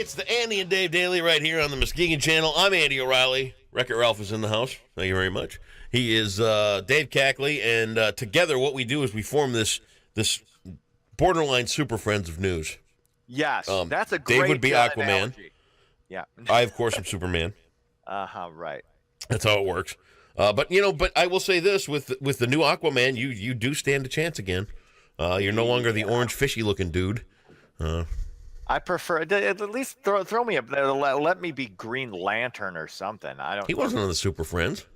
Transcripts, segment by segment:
It's the Andy and Dave Daily right here on the Muskegon Channel. I'm Andy O'Reilly. Wreck-It Ralph is in the house. Thank you very much. He is Dave Kaechele, and together what we do is we form this borderline super friends of news. Yes, that's a great Dave would be Aquaman. analogy. Yeah. I, of course, am Superman. Right. That's how it works. But I will say this, with the new Aquaman, you do stand a chance again. You're no longer the orange fishy-looking dude. I prefer at least throw me up there. Let me be Green Lantern or something. I don't. He wasn't on the Super Friends.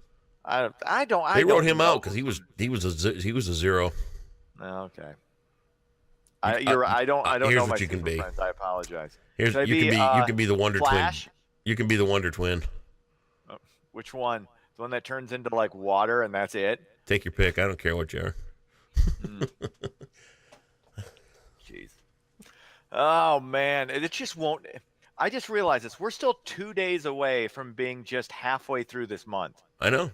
I don't. They wrote him out because he was a zero. Okay. I don't here's know what my you can Super be. Friends. I apologize. You can be the Wonder Flash? Twin. You can be the Wonder Twin. Which one? The one that turns into like water and that's it? Take your pick. I don't care what you are. Jeez. Oh man, it just won't. I just realized this. We're still 2 days away from being just halfway through this month. I know.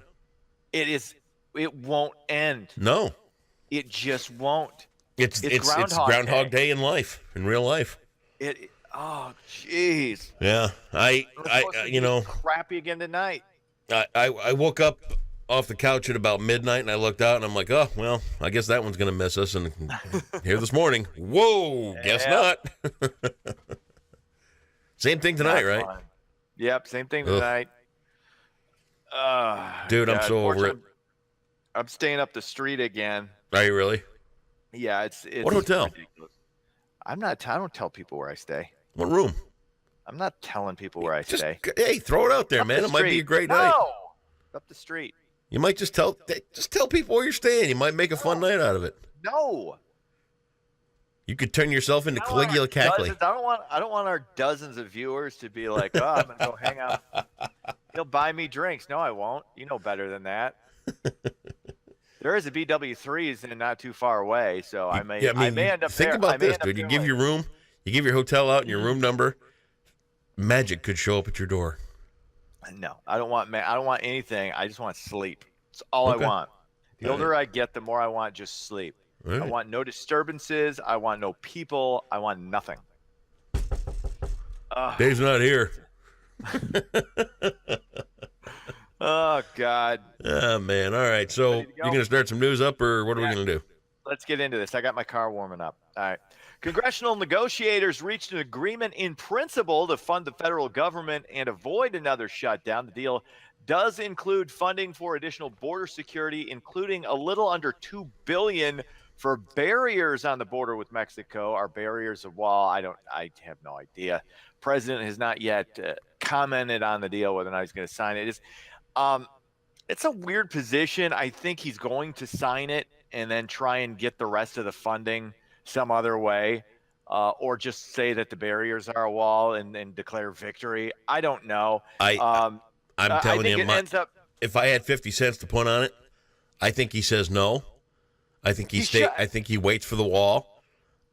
It won't end. No. It just won't. It's Groundhog Day in life, in real life. Oh, jeez. Yeah, crappy again tonight. I woke up off the couch at about midnight, and I looked out, and I'm like, oh, well, I guess that one's going to miss us. And here this morning, whoa, guess not. Same thing tonight, right? Fun. Yep, same thing tonight. Dude, I'm so over it. I'm staying up the street again. Are you really? Yeah, it's what hotel? Ridiculous. I don't tell people where I stay. What room? I'm not telling people where I stay. Hey, throw it out there, man. It might be a great night. Up the street. You might just tell people where you're staying. You might make a fun night out of it. No. You could turn yourself into Caligula Kaechele. I don't want our dozens of viewers to be like, oh, I'm gonna go hang out. He'll buy me drinks. No, I won't. You know better than that. There is a BW3s and not too far away, so I may end up there. Think about this, dude. You give your room, you give your hotel out and your room number. Magic could show up at your door. No, I don't want anything. I just want sleep. That's all I want. The older I get, the more I want just sleep. Right. I want no disturbances. I want no people. I want nothing. Dave's not here. Oh, God. Oh, man. All right. So you going to start some news up, or what are we going to do? Let's get into this. I got my car warming up. All right. Congressional negotiators reached an agreement in principle to fund the federal government and avoid another shutdown. The deal does include funding for additional border security, including a little under $2 billion for barriers on the border with Mexico. Are barriers a wall? I have no idea. President has not yet commented on the deal, whether or not he's going to sign it. It's a weird position. I think he's going to sign it and then try and get the rest of the funding some other way, or just say that the barriers are a wall and declare victory. I don't know. I'm telling you, if I had 50 cents to put on it, I think he says no. I think I think he waits for the wall.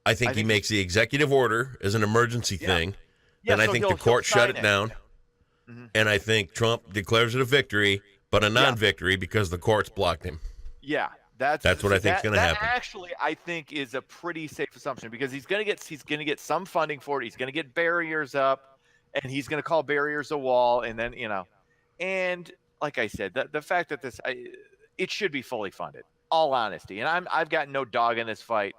I think he makes the executive order as an emergency thing. Then I think the court shut it down. Mm-hmm. And I think Trump declares it a victory, but a non-victory because the courts blocked him. Yeah. That's what I think is going to happen. Actually, I think is a pretty safe assumption because he's going to get some funding for it. He's going to get barriers up, and he's going to call barriers a wall, and then and like I said, the fact that it should be fully funded. All honesty, and I've got no dog in this fight.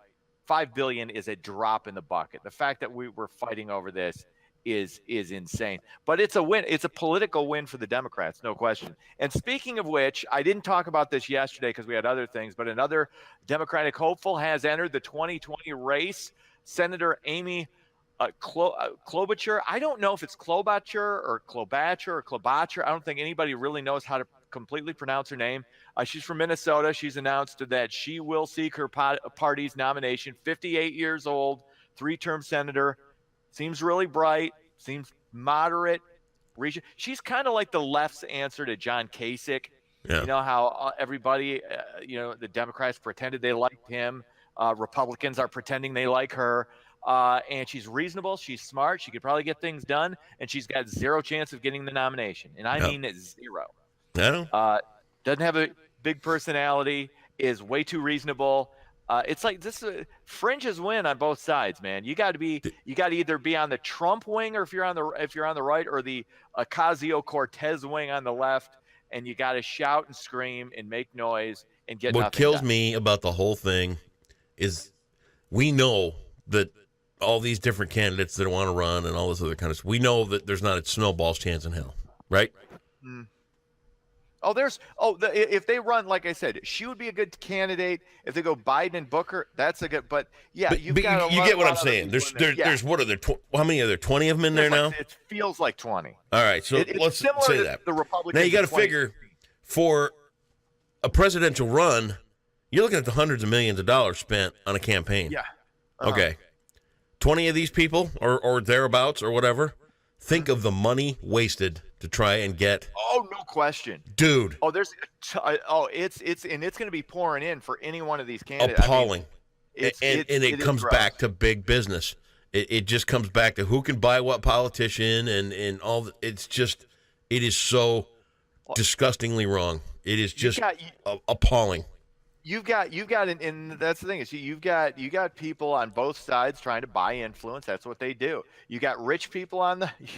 $5 billion is a drop in the bucket. The fact that we're fighting over this is insane, but it's a win. It's a political win for the Democrats, no question. And speaking of which, I didn't talk about this yesterday because we had other things, but another Democratic hopeful has entered the 2020 race. Senator Amy Klobuchar. I don't know if it's Klobuchar or Klobuchar or Klobuchar. I don't think anybody really knows how to completely pronounce her name. She's from Minnesota. She's announced that she will seek her party's nomination. 58 years old, 3-term senator. Seems really bright, seems moderate. She's kind of like the left's answer to John Kasich. Yeah. You know how everybody, the Democrats pretended they liked him. Republicans are pretending they like her. And she's reasonable. She's smart. She could probably get things done. And she's got zero chance of getting the nomination. And I mean zero. I know. Doesn't have a big personality, is way too reasonable. It's like this. Fringes win on both sides, man. You got to either be on the Trump wing, or if you're on the right, or the Ocasio-Cortez wing on the left, and you got to shout and scream and make noise and get nothing What kills done. me about the whole thing is we know that all these different candidates that want to run and all this other kind of stuff, we know that there's not a snowball's chance in hell, right? Mm. If they run, like I said, she would be a good candidate. If they go Biden and Booker, that's a good. But yeah, you get what I'm saying. There's what are there? How many are there? 20 of them in there now? It feels like 20. All right, so let's say that. The Republicans. Now you got to figure for a presidential run, you're looking at the hundreds of millions of dollars spent on a campaign. Yeah. Okay. 20 of these people or thereabouts or whatever. Think of the money wasted to try and get. Oh, no question, dude. Oh, it's going to be pouring in for any one of these candidates. Appalling. It comes back to big business. It just comes back to who can buy what politician and all. It is so disgustingly wrong. It is just appalling. You've got, and that's the thing is you've got people on both sides trying to buy influence. That's what they do. You got rich people you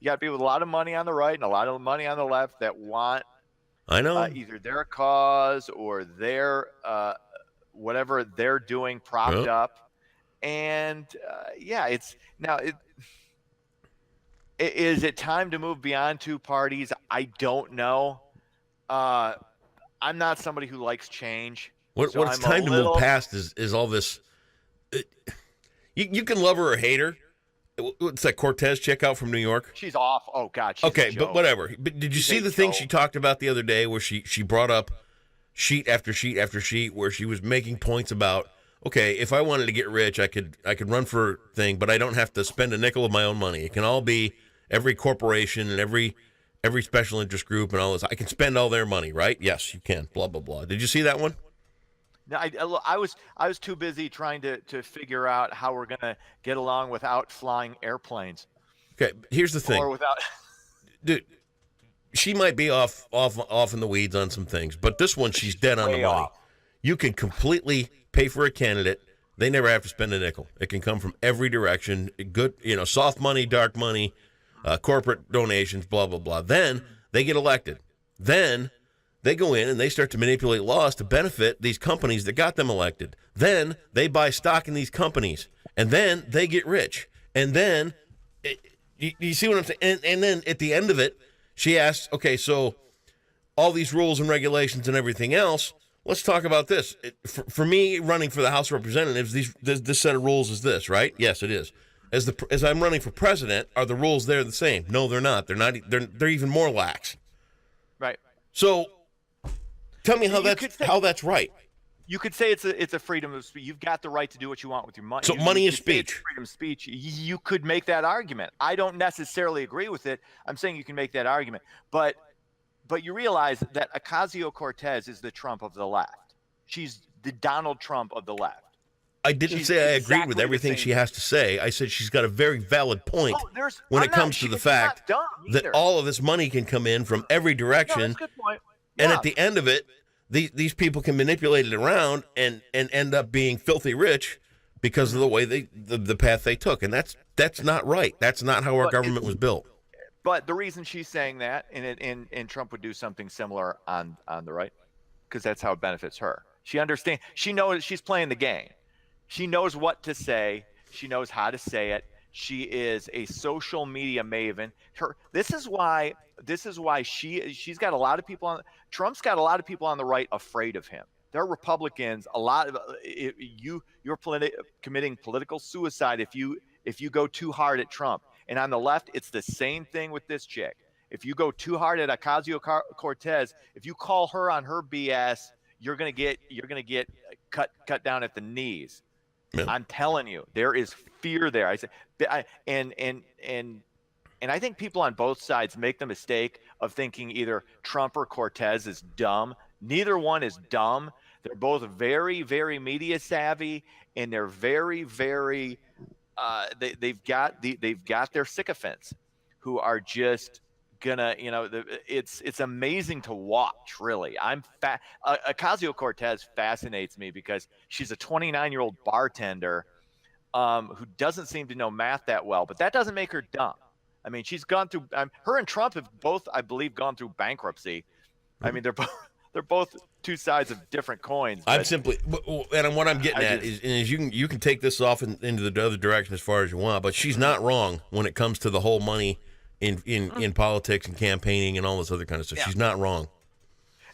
got people with a lot of money on the right and a lot of money on the left that want, I know, either their cause or their whatever they're doing propped up. And is it time to move beyond two parties? I don't know. I'm not somebody who likes change. What it's time to move past is all this. You can love her or hate her. What's that Cortez chick out from New York? She's off. Oh, God. She's okay, but whatever. But did you see the thing she talked about the other day where she brought up sheet after sheet after sheet where she was making points about, okay, if I wanted to get rich, I could run for thing, but I don't have to spend a nickel of my own money. It can all be every corporation and every special interest group and all this. I can spend all their money, right? Yes, you can. Blah, blah, blah. Did you see that one? No, I was too busy trying to figure out how we're going to get along without flying airplanes. Okay, here's the thing. Or without. Dude, she might be off in the weeds on some things, but this one, she's dead on the money. Off. You can completely pay for a candidate. They never have to spend a nickel. It can come from every direction. Good, soft money, dark money, corporate donations, blah, blah, blah. Then they get elected. Then they go in and they start to manipulate laws to benefit these companies that got them elected. Then they buy stock in these companies. And then they get rich. And then, you see what I'm saying? And then at the end of it, she asks, okay, so all these rules and regulations and everything else, let's talk about this. For me, running for the House of Representatives, this set of rules is this, right? Yes, it is. As I'm running for president, are the rules there the same? No, they're not. They're not. They're even more lax. Right. So, tell me how that's right. You could say it's a freedom of speech. You've got the right to do what you want with your money. So money is speech. Freedom of speech. You could make that argument. I don't necessarily agree with it. I'm saying you can make that argument, but you realize that Ocasio-Cortez is the Trump of the left. She's the Donald Trump of the left. I didn't say I agreed with everything she has to say. I said she's got a very valid point when it comes to the fact that all of this money can come in from every direction. No, that's a good point. Yeah. And at the end of it, these people can manipulate it around and end up being filthy rich because of the way the path they took. And that's not right. That's not how our government was built. But the reason she's saying that, and Trump would do something similar on the right, because that's how it benefits her. She understands. She knows she's playing the game. She knows what to say. She knows how to say it. She is a social media maven. This is why she's got a lot of people Trump's got a lot of people on the right afraid of him. There are Republicans. You're committing political suicide if you go too hard at Trump. And on the left, it's the same thing with this chick. If you go too hard at Ocasio-Cortez, if you call her on her BS, you're gonna get cut down at the knees. Yeah. I'm telling you, there is fear there. And I think people on both sides make the mistake of thinking either Trump or Cortez is dumb. Neither one is dumb. They're both very, very media savvy, and they're very, very. They've got their sycophants who are just gonna, it's amazing to watch. Really, Ocasio-Cortez fascinates me because she's a 29-year-old bartender who doesn't seem to know math that well, but that doesn't make her dumb. I mean, she's gone through. Her and Trump have both, I believe, gone through bankruptcy. I mean, they're both two sides of different coins. I'm simply, and what I'm getting at is you can take this off into the other direction as far as you want, but she's not wrong when it comes to the whole money in politics and campaigning and all this other kind of stuff. Yeah. She's not wrong.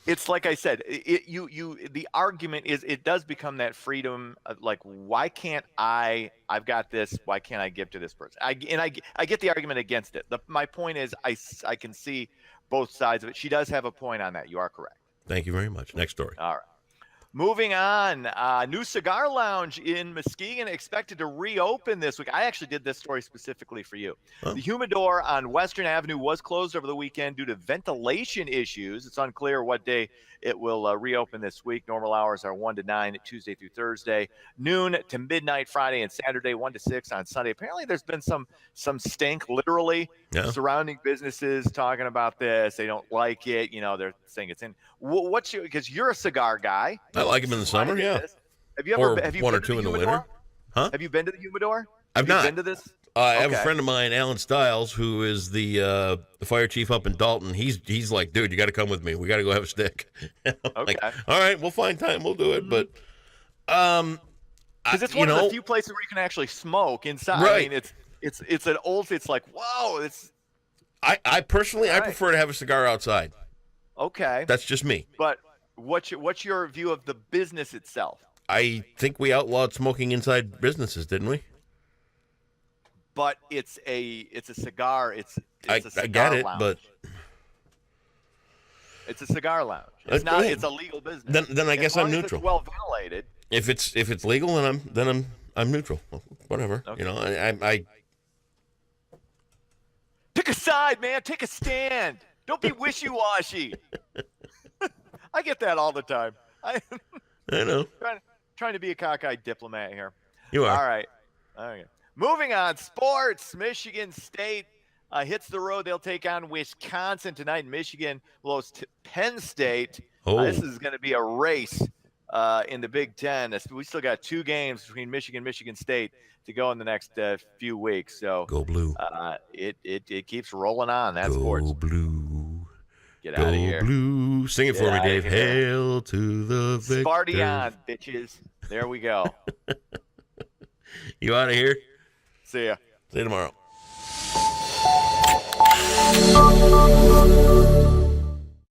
It's like I said, the argument is it does become that freedom of like, why can't I've got this, why can't I give to this person? I get the argument against it. My point is I can see both sides of it. She does have a point on that. You are correct. Thank you very much. Next story. All right. Moving on, new cigar lounge in Muskegon expected to reopen this week. I actually did this story specifically for you. Huh? The Humidor on Western Avenue was closed over the weekend due to ventilation issues. It's unclear what day it will reopen this week. Normal hours are 1 to 9 Tuesday through Thursday, noon to midnight Friday and Saturday, 1 to 6 on Sunday. Apparently there's been some stink, literally, surrounding businesses talking about this. They don't like it. They're saying it's in. Because you're a cigar guy. I like them in the summer, yeah. Have you ever have you one been or two to the in the Humidor? winter? Huh? Have you been to the Humidor? I've not been to this. I have a friend of mine, Alan Stiles, who is the fire chief up in Dalton. He's like, dude, you got to come with me. We got to go have a stick. Okay. All right, we'll find time. We'll do it. But because it's one of the few places where you can actually smoke inside. Right. I mean, it's an old. It's like, whoa. It's. I personally I prefer to have a cigar outside. Okay. That's just me. But what's your view of the business itself? I think we outlawed smoking inside businesses, didn't we? But it's a cigar. It's I get it, lounge. but it's a cigar lounge. It's not. It's a legal business. Then I guess I'm neutral. It's well ventilated. If it's legal, then I'm neutral. Whatever. Okay. I pick a side, man. Take a stand. Don't be wishy-washy. I get that all the time. I know. Trying to be a cockeyed diplomat here. You are. All right. Okay. Moving on, sports. Michigan State hits the road. They'll take on Wisconsin tonight. Michigan will host Penn State. This is going to be a race in the Big Ten. We still got 2 games between Michigan and Michigan State to go in the next few weeks. So go blue. It keeps rolling on. That's sports. Go blue. Get out of here. Go blue. Sing it for me, Dave. Hail to the victor. Sparty on, bitches. There we go. You out of here? See ya. See you tomorrow.